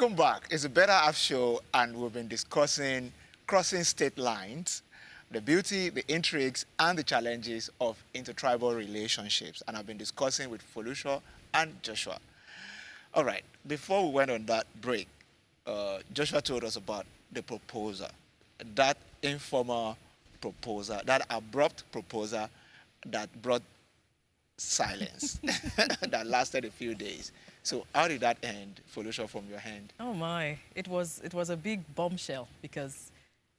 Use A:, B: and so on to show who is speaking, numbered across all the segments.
A: Welcome back. It's a Better Half show, and we've been discussing crossing state lines, the beauty, the intrigues, and the challenges of intertribal relationships. And I've been discussing with Folusha and Joshua. All right, before we went on that break, Joshua told us about the proposal, that informal proposal, that abrupt proposal that brought silence that lasted a few days. So how did that end, Felicia, from your hand?
B: Oh my, it was a big bombshell because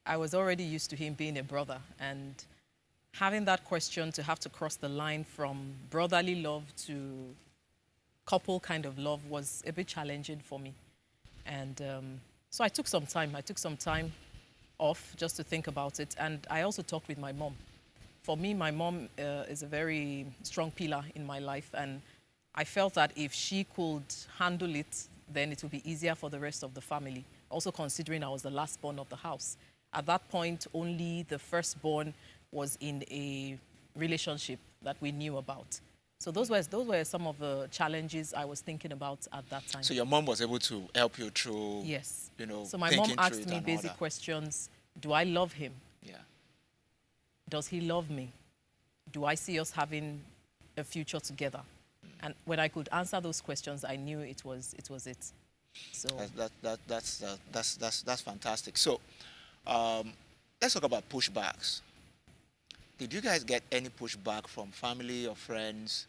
B: I was already used to him being a brother, and having that question to have to cross the line from brotherly love to couple kind of love was a bit challenging for me. And so I took some time. I took some time off just to think about it. And I also talked with my mom. For me, my mom is a very strong pillar in my life. And I felt that if she could handle it, then it would be easier for the rest of the family. Also considering I was the last born of the house. At that point, only the firstborn was in a relationship that we knew about. So those were some of the challenges I was thinking about at that time.
A: So your mom was able to help you through,
B: Yes. So my
A: thinking
B: mom
A: through
B: asked
A: it
B: me
A: and
B: basic
A: all that.
B: questions. Do I love him?
A: Yeah.
B: Does he love me? Do I see us having a future together? And when I could answer those questions, I knew it was it. So
A: That's fantastic. So let's talk about pushbacks. Did you guys get any pushback from family or friends?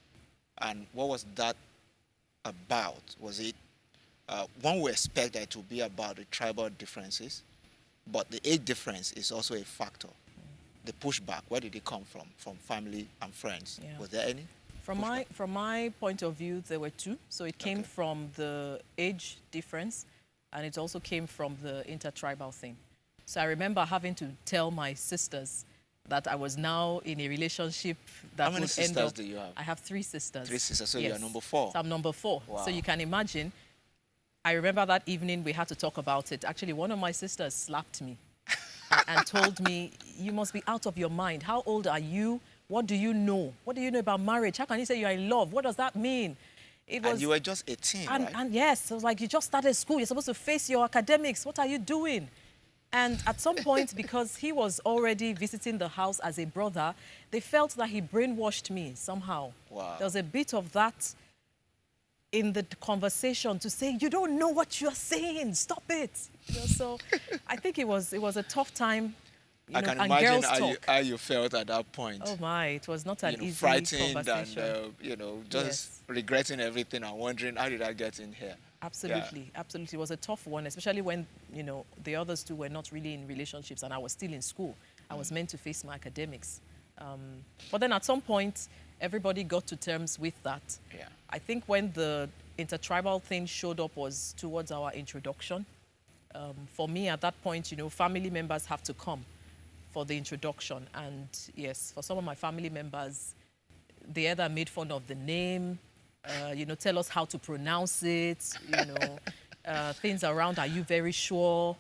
A: And what was that about? Was it one would expect that to be about the tribal differences, but the age difference is also a factor. The pushback, where did it come from? From family and friends?
B: Yeah.
A: Was there any?
B: From my point of view, there were two. So it came from the age difference, and it also came from the intertribal thing. So I remember having to tell my sisters that I was now in a relationship that
A: How many
B: would
A: sisters
B: end up.
A: do you have?
B: I have 3 sisters.
A: 3 sisters, so
B: Yes.
A: you are number 4.
B: So I'm number 4.
A: Wow.
B: So you can imagine. I remember that evening we had to talk about it. Actually, one of my sisters slapped me and told me, "You must be out of your mind. How old are you? What do you know? What do you know about marriage? How can you say you're in love? What does that mean?"
A: And you were just 18, right?
B: And yes, it was like, you just started school. You're supposed to face your academics. What are you doing? And at some point, because he was already visiting the house as a brother, they felt that he brainwashed me somehow.
A: Wow.
B: There was a bit of that in the conversation to say, "You don't know what you're saying. Stop it." So I think it was a tough time.
A: I can
B: and
A: imagine
B: girls
A: how you felt at that point.
B: Oh my, it was not an easy
A: frightened
B: conversation.
A: and, just regretting everything and wondering, how did I get in here?
B: Absolutely, absolutely. It was a tough one, especially when, the others two were not really in relationships and I was still in school. I was meant to face my academics. But then at some point, everybody got to terms with that.
A: Yeah.
B: I think when the intertribal thing showed up was towards our introduction. For me, at that point, family members have to come for the introduction. And yes, for some of my family members, they either made fun of the name, tell us how to pronounce it, things around, are you very sure?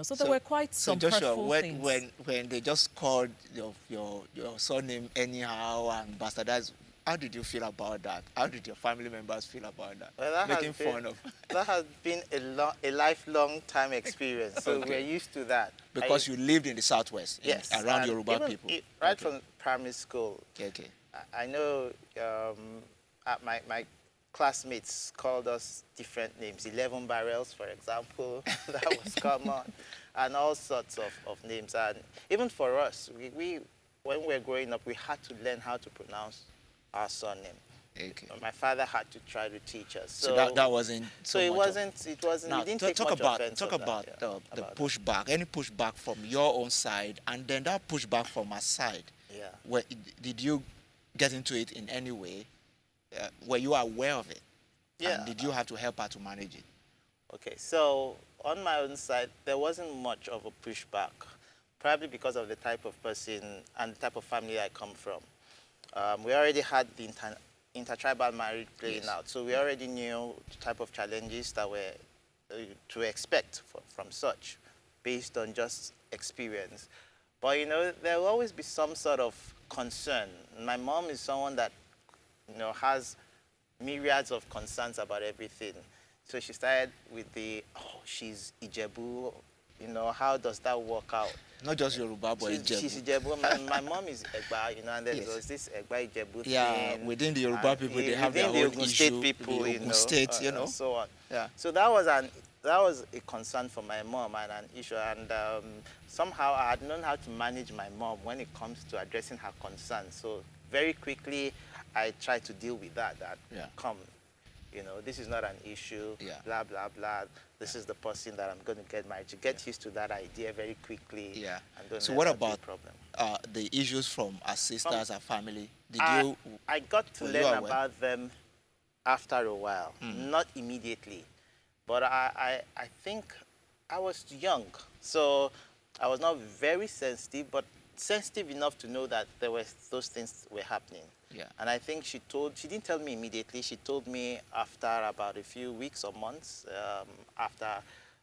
B: So there were quite some
A: Joshua,
B: hurtful things.
A: when they just called your surname anyhow and bastardized, how did you feel about that? How did your family members feel about that?
C: Well,
A: Making fun of.
C: That has been a lifelong time experience, so we're used to that.
A: Because you lived in the Southwest,
C: yes,
A: around Yoruba people.
C: Right from primary school.
A: Okay.
C: I know my classmates called us different names. 11 barrels, for example, that was common, and all sorts of names. And even for us, we when we were growing up, we had to learn how to pronounce our surname.
A: Okay.
C: My father had to try to teach us.
A: So that wasn't.
C: So it wasn't.
A: Now,
C: we didn't take
A: talk
C: much
A: about
C: offense
A: talk
C: of
A: about
C: that,
A: the pushback. Any pushback from your own side, and then that pushback from our side.
C: Yeah.
A: Where did you get into it in any way? Were you aware of it?
C: Yeah.
A: And did you have to help her to manage it?
C: Okay. So on my own side, there wasn't much of a pushback, probably because of the type of person and the type of family I come from. We already had the intertribal marriage playing out, so we already knew the type of challenges that were to expect from such, based on just experience. But there will always be some sort of concern. My mom is someone that has myriads of concerns about everything. So she started with the, oh, she's Ijebu, you know, how does that work out?
A: Not just Yoruba, but
C: She's
A: Ijebu.
C: Ijebu. My mom is Egba, you know, and then
A: Yes.
C: there was this Egba Ijebu
A: Yeah,
C: thing.
A: within the Yoruba
C: and
A: people, they have their
C: within the
A: own
C: Ogun
A: issue.
C: State people,
A: The
C: you
A: Ogun
C: know,
A: State, you know.
C: and so on.
A: Yeah.
C: So that was a concern for my mom and an issue, and somehow I had known how to manage my mom when it comes to addressing her concerns. So very quickly, I tried to deal with that.
A: Yeah.
C: Come, you know, this is not an issue.
A: Yeah.
C: Blah blah blah. This is the person that I'm going to get married to. Get used to that idea very quickly.
A: Yeah.
C: And don't
A: So
C: let
A: what
C: that be a
A: about
C: problem?
A: the issues from our sisters, our family? Did
C: I,
A: you?
C: I got to
A: were you
C: learn
A: aware?
C: about them after a while, not immediately. But I think I was young, so I was not very sensitive, but sensitive enough to know that there were those things were happening.
A: Yeah.
C: And I think she didn't tell me immediately. She told me after about a few weeks or months, after,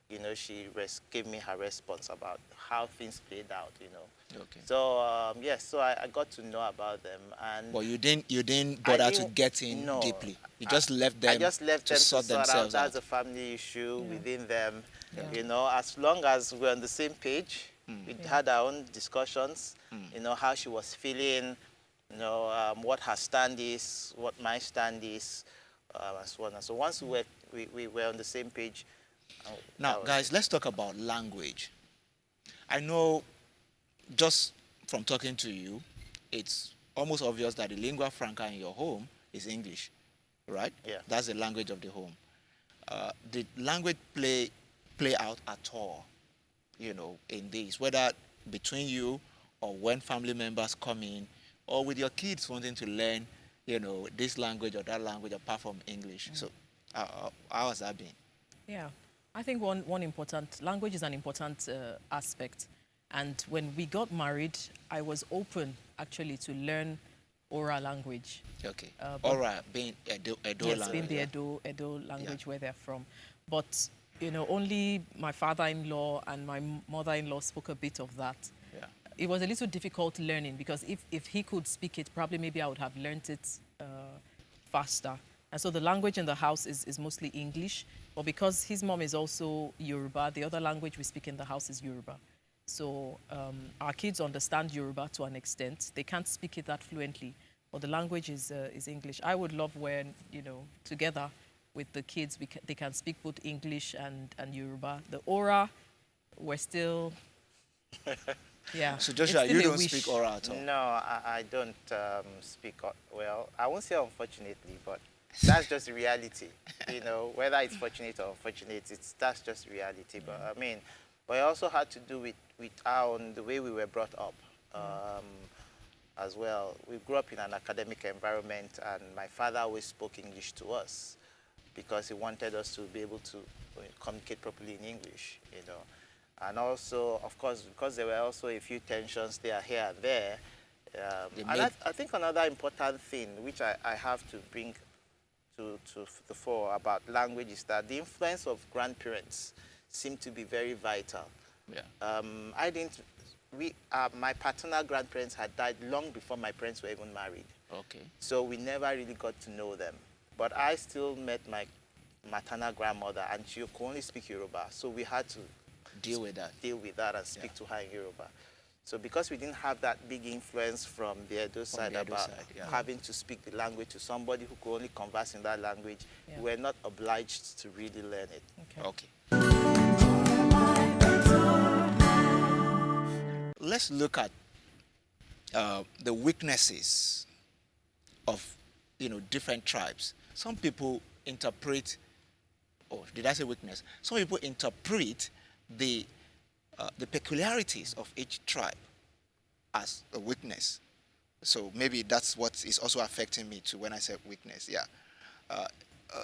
C: you know, she gave me her response about how things played out, you know.
A: Okay.
C: So yes, so I got to know about them, and
A: But you didn't bother to
C: didn't-
A: get in
C: no.
A: deeply. You just left them.
C: I just left them to
A: sort
C: sort out.
A: themselves
C: That's
A: out.
C: a family issue
B: Yeah.
C: within them.
B: Yeah.
C: You know, as long as we're on the same page, we had our own discussions. You know, how she was feeling. You know, what her stand is, what my stand is, and so on. And so once we were on the same page.
A: Now,
C: that was
A: guys,
C: it.
A: let's talk about language. I know, just from talking to you, it's almost obvious that the lingua franca in your home is English, right?
C: Yeah.
A: That's the language of the home. Did language play out at all, you know, in this, whether between you or when family members come in, or with your kids wanting to learn, you know, this language or that language apart from English? So, how has that been?
B: Yeah, I think one important language is an important aspect. And when we got married, I was open actually to learn oral language.
A: Okay.
B: But-
A: All right, being Edo
B: Yes,
A: language.
B: being the
A: yeah.
B: Edo language where they're from. But, you know, only my father-in-law and my mother-in-law spoke a bit of that.
A: Yeah.
B: It was a little difficult learning because if he could speak it, probably maybe I would have learned it faster. And so the language in the house is mostly English. But because his mom is also Yoruba, the other language we speak in the house is Yoruba. So our kids understand Yoruba to an extent. They can't speak it that fluently, but the language is English. I would love when, you know, together with the kids, they can speak both English and Yoruba. The aura, we're still, yeah.
A: So
B: it's
A: Joshua,
B: still
A: you
B: a
A: don't
B: wish.
A: speak oral at all.
C: No, I don't speak, well, I won't say unfortunately, but that's just reality. You know, whether it's fortunate or unfortunate, that's just reality. But I mean, but it also had to do with the way we were brought up as well. We grew up in an academic environment, and my father always spoke English to us because he wanted us to be able to communicate properly in English, you know. And also, of course, because there were also a few tensions there, here and there. And I think another important thing which I have to bring to the fore about language is that the influence of grandparents seem to be very vital.
A: Yeah.
C: My paternal grandparents had died long before my parents were even married.
A: Okay.
C: So we never really got to know them. But I still met my maternal grandmother, and she could only speak Yoruba. So we had to
A: Deal with that.
C: and speak to her in Yoruba. So because we didn't have that big influence from the Edo side
A: the Edo
C: about
A: side, yeah.
C: having to speak the language to somebody who could only converse in that language,
B: Yeah.
C: we were not obliged to really learn it.
B: Okay.
A: Let's look at the weaknesses of, you know, different tribes. Some people interpret, or did I say weakness? Some people interpret the peculiarities of each tribe as a weakness. So maybe that's what is also affecting me too when I say weakness. Yeah.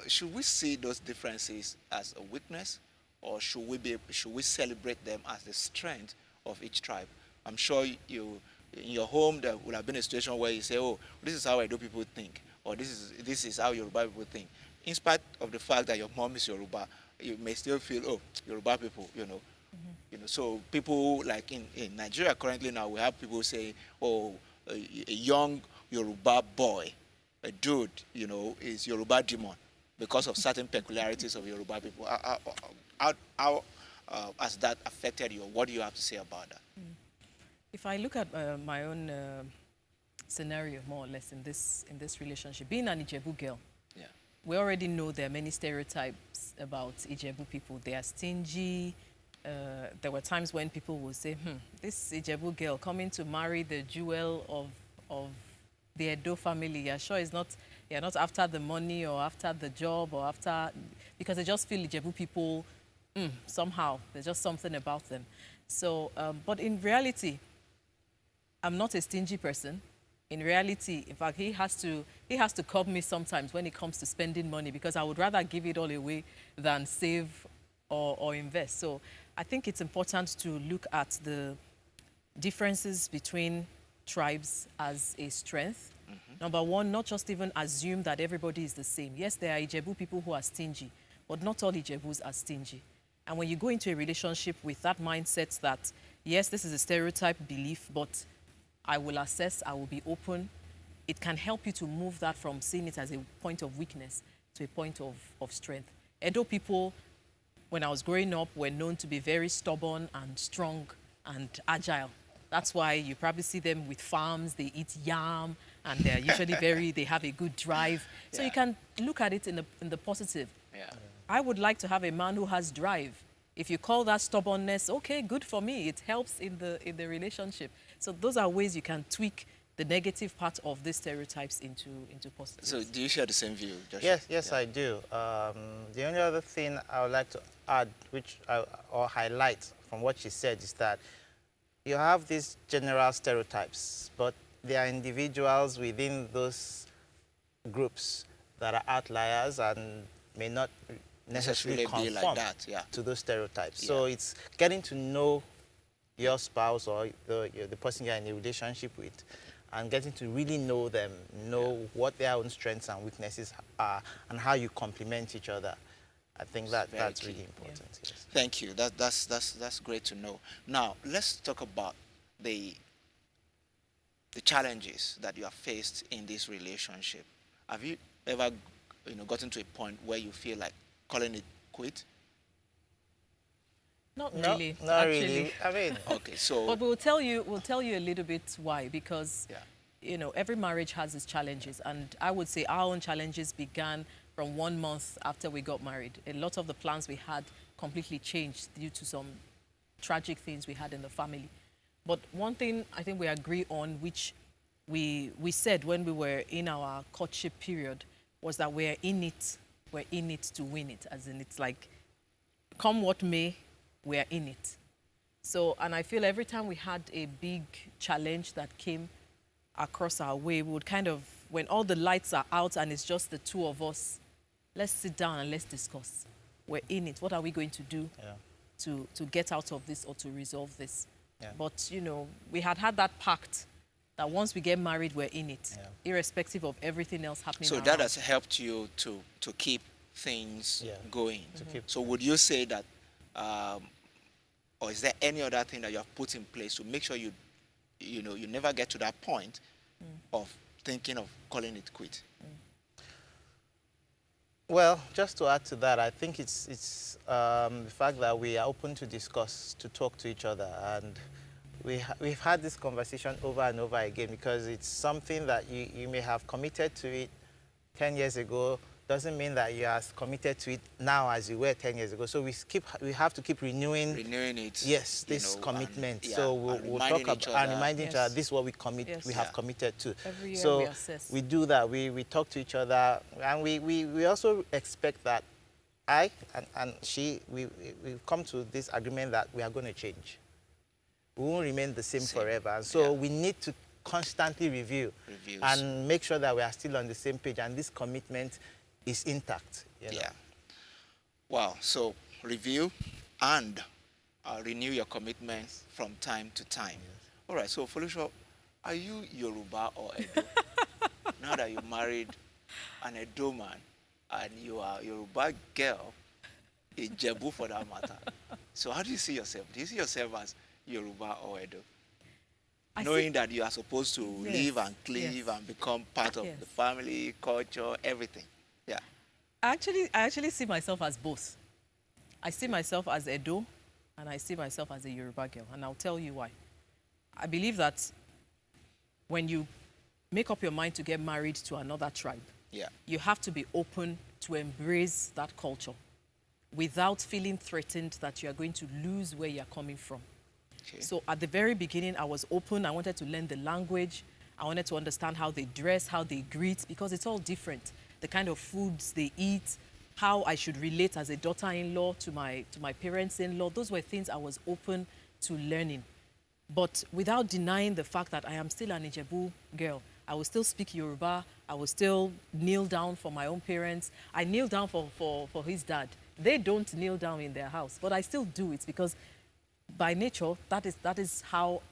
A: Should we see those differences as a weakness, or should we celebrate them as the strength of each tribe? I'm sure in your home there would have been a situation where you say, "Oh, this is how Edo people think," or "This is how Yoruba people think." In spite of the fact that your mom is Yoruba, you may still feel, "Oh, Yoruba people," you know. You know, so people like in Nigeria currently now, we have people saying, "Oh, a young Yoruba boy, a dude, you know, is Yoruba demon," because of certain peculiarities of Yoruba people. How has that affected you? What do you have to say about that?
B: If I look at my own scenario, more or less, in this relationship, being an Ijebu girl,
A: Yeah.
B: we already know there are many stereotypes about Ijebu people. They are stingy. There were times when people would say, this Ijebu girl coming to marry the jewel of the Edo family, you're not after the money or after the job or after, because they just feel Ijebu people, somehow, there's just something about them. So, but in reality, I'm not a stingy person. In reality, in fact, he has to curb me sometimes when it comes to spending money, because I would rather give it all away than save or invest. So I think it's important to look at the differences between tribes as a strength. Number one, not just even assume that everybody is the same. Yes, there are Ijebu people who are stingy, but not all Ijebus are stingy. And when you go into a relationship with that mindset that, yes, this is a stereotype belief, but I will assess, I will be open, it can help you to move that from seeing it as a point of weakness to a point of strength. Edo people, when I was growing up, were known to be very stubborn and strong and agile. That's why you probably see them with farms, they eat yam, and they're usually they have a good drive. So you can look at it in the positive.
A: Yeah.
B: I would like to have a man who has drive. If you call that stubbornness, okay, good for me. It helps in the relationship. So those are ways you can tweak the negative part of these stereotypes into positive.
A: So do you share the same view, Joshua?
C: Yes,
A: Yeah.
C: I do. The only other thing I would like to add, or highlight from what she said, is that you have these general stereotypes, but there are individuals within those groups that are outliers and may not necessarily
A: Necessarily be like
C: conform
A: that, yeah.
C: to those stereotypes.
A: Yeah.
C: So it's getting to know your spouse or the person you're in a relationship with, and getting to really know them, what their own strengths and weaknesses are, and how you complement each other. I think that's
A: key.
C: really important. Yes.
A: Thank you. That's great to know. Now let's talk about the challenges that you have faced in this relationship. Have you ever, gotten to a point where you feel like calling it quit?
B: Not
C: No,
B: really,
C: not
B: actually.
C: really. I mean,
A: Okay, so
B: But we'll tell you a little bit why, because
A: yeah.
B: every marriage has its challenges, and I would say our own challenges began from 1 month after we got married. A lot of the plans we had completely changed due to some tragic things we had in the family. But one thing I think we agree on, which we said when we were in our courtship period, was that we're in it to win it. As in, it's like, come what may, we're in it. So, and I feel every time we had a big challenge that came across our way, we would kind of, when all the lights are out and it's just the two of us, let's sit down and let's discuss. We're in it. What are we going to do to get out of this or to resolve this?
C: Yeah.
B: But, we had that pact that once we get married, we're in it, irrespective of everything else happening
A: So
B: around.
A: that has helped you to keep things going. So would you say that, or is there any other thing that you have put in place to make sure you never get to that point of thinking of calling it quit?
C: well, just to add to that, I think it's the fact that we are open to discuss, to talk to each other, and we've had this conversation over and over again, because it's something that you may have committed to it 10 years ago, doesn't mean that you are as committed to it now as you were 10 years ago. So we have to keep renewing
A: it.
C: Yes, this commitment.
A: And,
C: so we'll talk about and reminding each other, this is what we
B: Yes.
C: have committed to.
B: Every year
C: so
B: we assess.
C: we do that. We talk to each other, and we also expect that I and she we come to this agreement that we are going to change. We won't remain the same forever. And so we need to constantly reviews and make sure that we are still on the same page, and this commitment is intact.
A: Yeah. Wow. So review and renew your commitment from time to time. All right. So Folusho, are you Yoruba or Edo? Now that you married an Edo man and you are Yoruba girl, a Jebu for that matter. So how do you see yourself? Do you see yourself as Yoruba or Edo? Knowing that you are supposed to live and cleave and become part of the family, culture, everything. Yeah.
B: I actually see myself as both. I see myself as Edo, and I see myself as a Yoruba girl, and I'll tell you why. I believe that when you make up your mind to get married to another tribe,
A: Yeah.
B: you have to be open to embrace that culture without feeling threatened that you are going to lose where you're coming from.
A: Okay.
B: So at the very beginning, I was open. I wanted to learn the language. I wanted to understand how they dress, how they greet, because it's all different. The kind of foods they eat, how I should relate as a daughter-in-law to my parents-in-law. Those were things I was open to learning. But without denying the fact that I am still an Ijebu girl. I will still speak Yoruba. I will still kneel down for my own parents. I kneel down for his dad. They don't kneel down in their house, but I still do it because by nature, that is how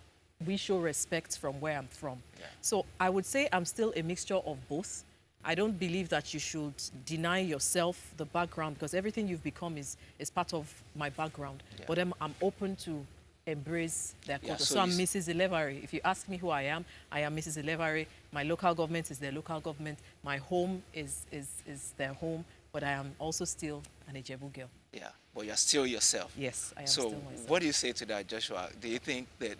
B: we show respect from where I'm from.
A: Yeah.
B: So I would say I'm still a mixture of both. I don't believe that you should deny yourself the background because everything you've become is part of my background.
A: Yeah.
B: But I'm open to embrace their culture.
A: so
B: So I'm
A: you
B: Mrs. Elevare. If you ask me who I am Mrs. Elevare. My local government is their local government. My home is their home. But I am also still an Ijebu girl.
A: Yeah, but you're still yourself.
B: Yes, I am
A: So
B: still myself.
A: what do you say to that, Joshua? Do you think that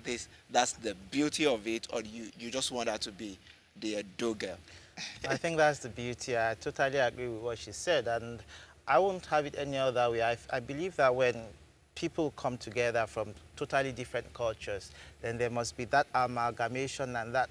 A: that's the beauty of it, or you just want her to be the Edo girl?
C: I think that's the beauty. I totally agree with what she said, and I won't have it any other way. I believe that when people come together from totally different cultures, then there must be that amalgamation and that,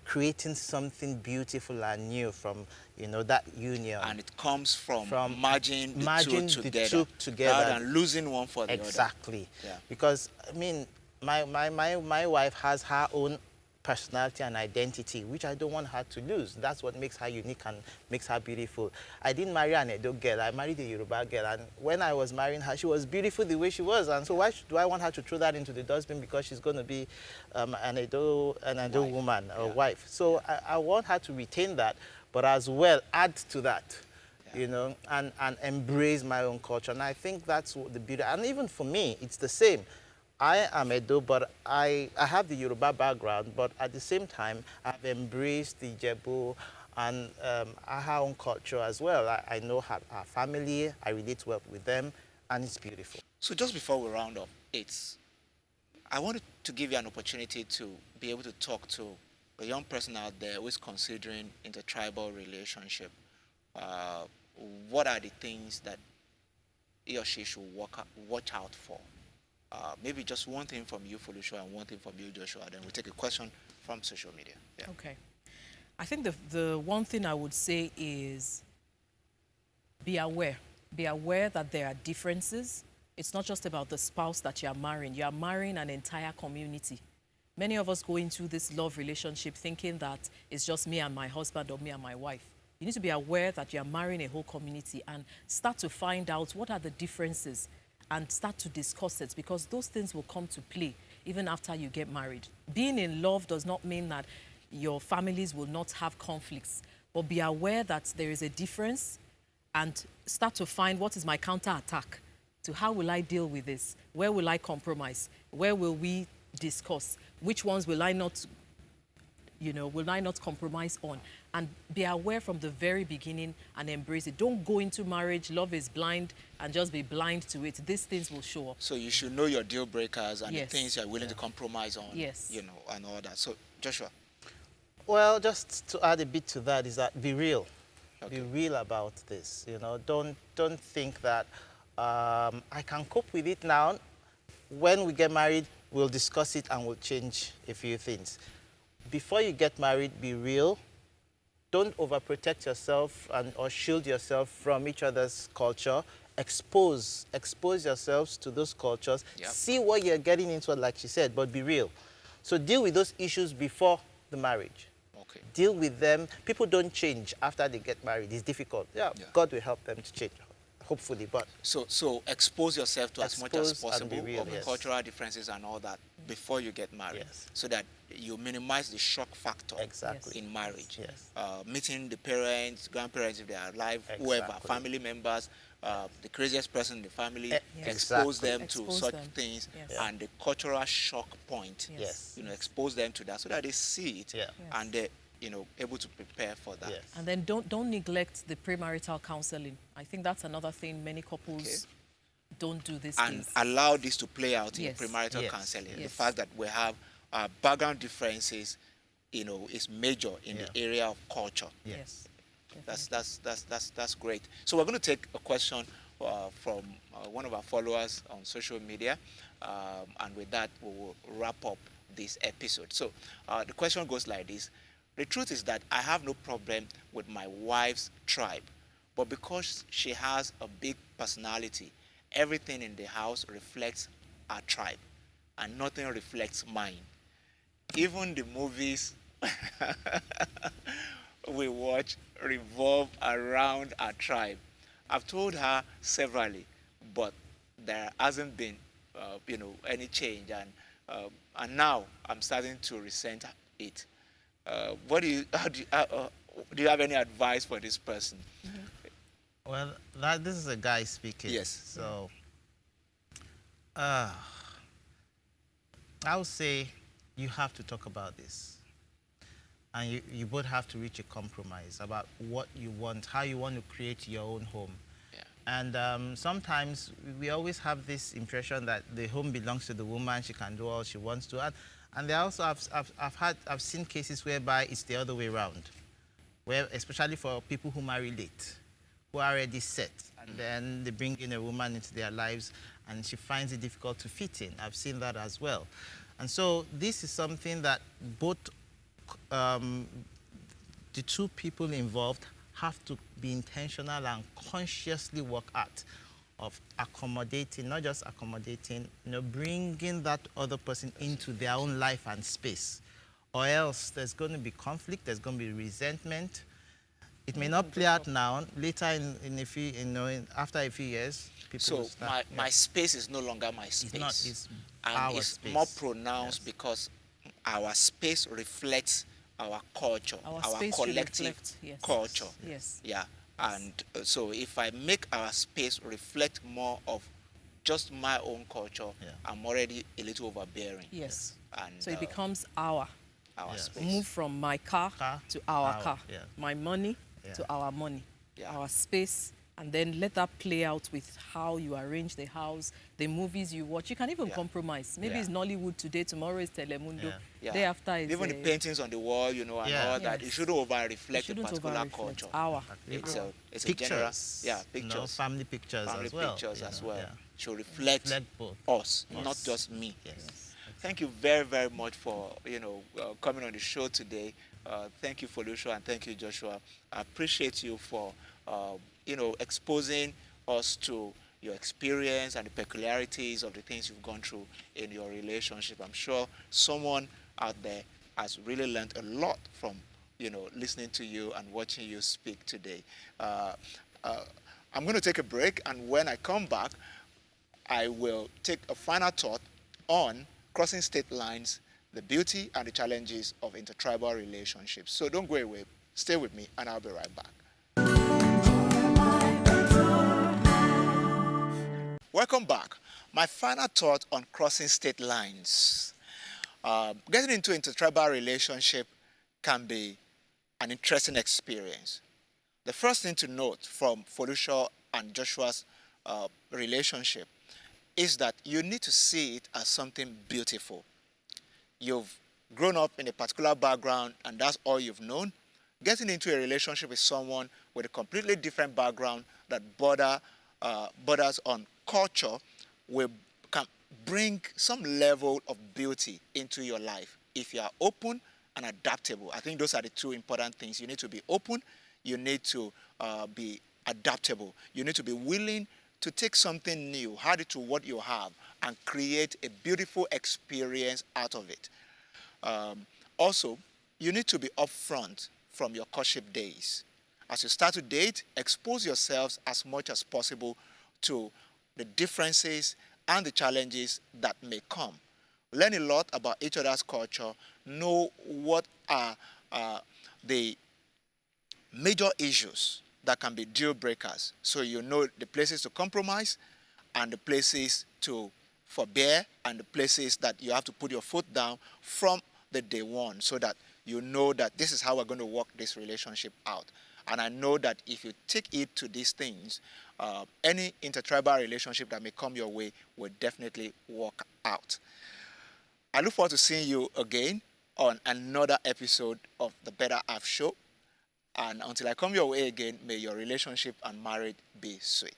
C: creating something beautiful and new from, that union.
A: And it comes from
C: From
A: merging the
C: merging
A: two
C: the
A: together,
C: two together.
A: rather than losing one for the other.
C: Exactly.
A: Yeah.
C: Because, I mean, my wife has her own personality and identity, which I don't want her to lose. That's what makes her unique and makes her beautiful. I didn't marry an Edo girl. I married a Yoruba girl. And when I was marrying her, she was beautiful the way she was. And so why do I want her to throw that into the dustbin because she's going to be an Edo woman or wife? So I want her to retain that, but as well add to that. And embrace my own culture. And I think that's what the beauty. And even for me, it's the same. I am Edo, but I have the Yoruba background, but at the same time, I've embraced the Ijebu and our own culture as well. I know her family, I relate well with them, and it's beautiful.
A: So just before we round up, I wanted to give you an opportunity to be able to talk to a young person out there who is considering intertribal relationship. What are the things that he or she should watch out for? Maybe just one thing from you, Folusho, and one thing from you, Joshua. Then we'll take a question from social media. Yeah.
B: Okay. I think the one thing I would say is be aware. Be aware that there are differences. It's not just about the spouse that you are marrying. You are marrying an entire community. Many of us go into this love relationship thinking that it's just me and my husband or me and my wife. You need to be aware that you are marrying a whole community and start to find out what are the differences and start to discuss it because those things will come to play even after you get married. Being in love does not mean that your families will not have conflicts, but be aware that there is a difference and start to find what is my counterattack to how will I deal with this? Where will I compromise? Where will we discuss? Which ones will I not compromise on? And be aware from the very beginning and embrace it. Don't go into marriage, love is blind, and just be blind to it. These things will show up.
A: So you should know your deal breakers and
B: Yes.
A: the things you're willing to compromise on.
B: Yes.
A: And all that. So, Joshua.
C: Well, just to add a bit to that is that be real.
A: Okay.
C: Be real about this. Don't think that I can cope with it now. When we get married, we'll discuss it and we'll change a few things. Before you get married, be real. Don't overprotect yourself or shield yourself from each other's culture. Expose yourselves to those cultures.
A: Yep.
C: See what you're getting into, like she said, but be real. So deal with those issues before the marriage.
A: Okay.
C: Deal with them. People don't change after they get married. It's difficult. Yeah. God will help them to change, hopefully. But
A: So expose yourself to as much as
C: Expose and be
A: possible
C: real,
A: of
C: yes.
A: cultural differences and all that before you get married,
C: Yes.
A: so that you minimize the shock factor
C: Exactly.
A: in marriage.
C: Yes.
A: Meeting the parents, grandparents if they are alive, whoever,
C: Exactly.
A: family members, the craziest person in the family,
C: Yes.
A: expose
C: Exactly.
A: them to
B: Expose
A: such
B: them.
A: things,
B: Yes.
A: and the cultural shock point.
B: Yes.
C: Yes.
A: Expose them to that so that they see it,
C: Yeah.
B: Yes.
A: and able to prepare for that.
C: Yes.
B: And then don't neglect the premarital counseling. I think that's another thing many couples don't do these
A: And
B: days.
A: allow this to play out in
B: Yes.
A: premarital
C: Yes.
A: counseling. The
B: Yes.
A: fact that we have background differences, is major in the area of culture.
B: Yes.
A: That's great. So we're going to take a question from one of our followers on social media, and with that we will wrap up this episode. So the question goes like this: the truth is that I have no problem with my wife's tribe, but because she has a big personality, everything in the house reflects our tribe, and nothing reflects mine. Even the movies we watch revolve around our tribe. I've told her severally, but there hasn't been, any change, and now I'm starting to resent it. What do you, do you have any advice for this person?
C: Well, this is a guy speaking.
A: Yes.
C: So, I would say you have to talk about this. And you both have to reach a compromise about what you want, how you want to create your own home.
A: Yeah.
C: And sometimes we always have this impression that the home belongs to the woman, she can do all she wants to. And there also, I've seen cases whereby it's the other way around, where especially for people who marry late, who are already set, and then they bring in a woman into their lives and she finds it difficult to fit in. I've seen that as well. And so this is something that both the two people involved have to be intentional and consciously work at of accommodating, not just accommodating, bringing that other person into their own life and space. Or else there's going to be conflict, there's going to be resentment. It may not play out now. Later in a few, after a few years, people will
A: So
C: start.
A: my space is no longer my space.
C: It's not. It's
A: and
C: our
A: it's
C: space.
A: more pronounced because our space reflects our culture,
B: Our
A: our
B: space should
A: collective
B: reflect, yes.
A: culture.
B: Yes.
A: Yeah. And so if I make our space reflect more of just my own culture, I'm already a little overbearing.
B: Yes.
A: And
B: So it becomes our
A: space.
B: move from my car to our car, my money to our money, our space, and then let that play out with how you arrange the house, the movies you watch. You can even compromise. Maybe it's Nollywood today, tomorrow is Telemundo, day after is
A: even the paintings on the wall, and all that. It shouldn't over-reflect a particular culture. It's a general, pictures,
C: family pictures
A: family
C: as well.
A: pictures as well. Should reflect
C: both.
A: us, not just me.
C: Yes.
A: Thank you very, very much for coming on the show today. Thank you, Felicia, and thank you, Joshua. I appreciate you for exposing us to your experience and the peculiarities of the things you've gone through in your relationship. I'm sure someone out there has really learned a lot from listening to you and watching you speak today. I'm going to take a break, and when I come back, I will take a final thought on crossing state lines, the beauty and the challenges of intertribal relationships. So don't go away. Stay with me, and I'll be right back. Welcome back. My final thought on crossing state lines. Getting into intertribal relationship can be an interesting experience. The first thing to note from Felicia and Joshua's relationship is that you need to see it as something beautiful. You've grown up in a particular background and that's all you've known. Getting into a relationship with someone with a completely different background that borders on culture can bring some level of beauty into your life if you are open and adaptable. I think those are the two important things. You need to be open, you need to be adaptable. You need to be willing to take something new, add it to what you have, and create a beautiful experience out of it. Also, you need to be upfront from your courtship days. As you start to date, expose yourselves as much as possible to the differences and the challenges that may come. Learn a lot about each other's culture, know what are the major issues that can be deal breakers. So you know the places to compromise and the places to forbear and the places that you have to put your foot down from the day one so that you know that this is how we're going to work this relationship out. And I know that if you take it to these things, any intertribal relationship that may come your way will definitely work out. I look forward to seeing you again on another episode of the Better Half Show. And until I come your way again, may your relationship and marriage be sweet.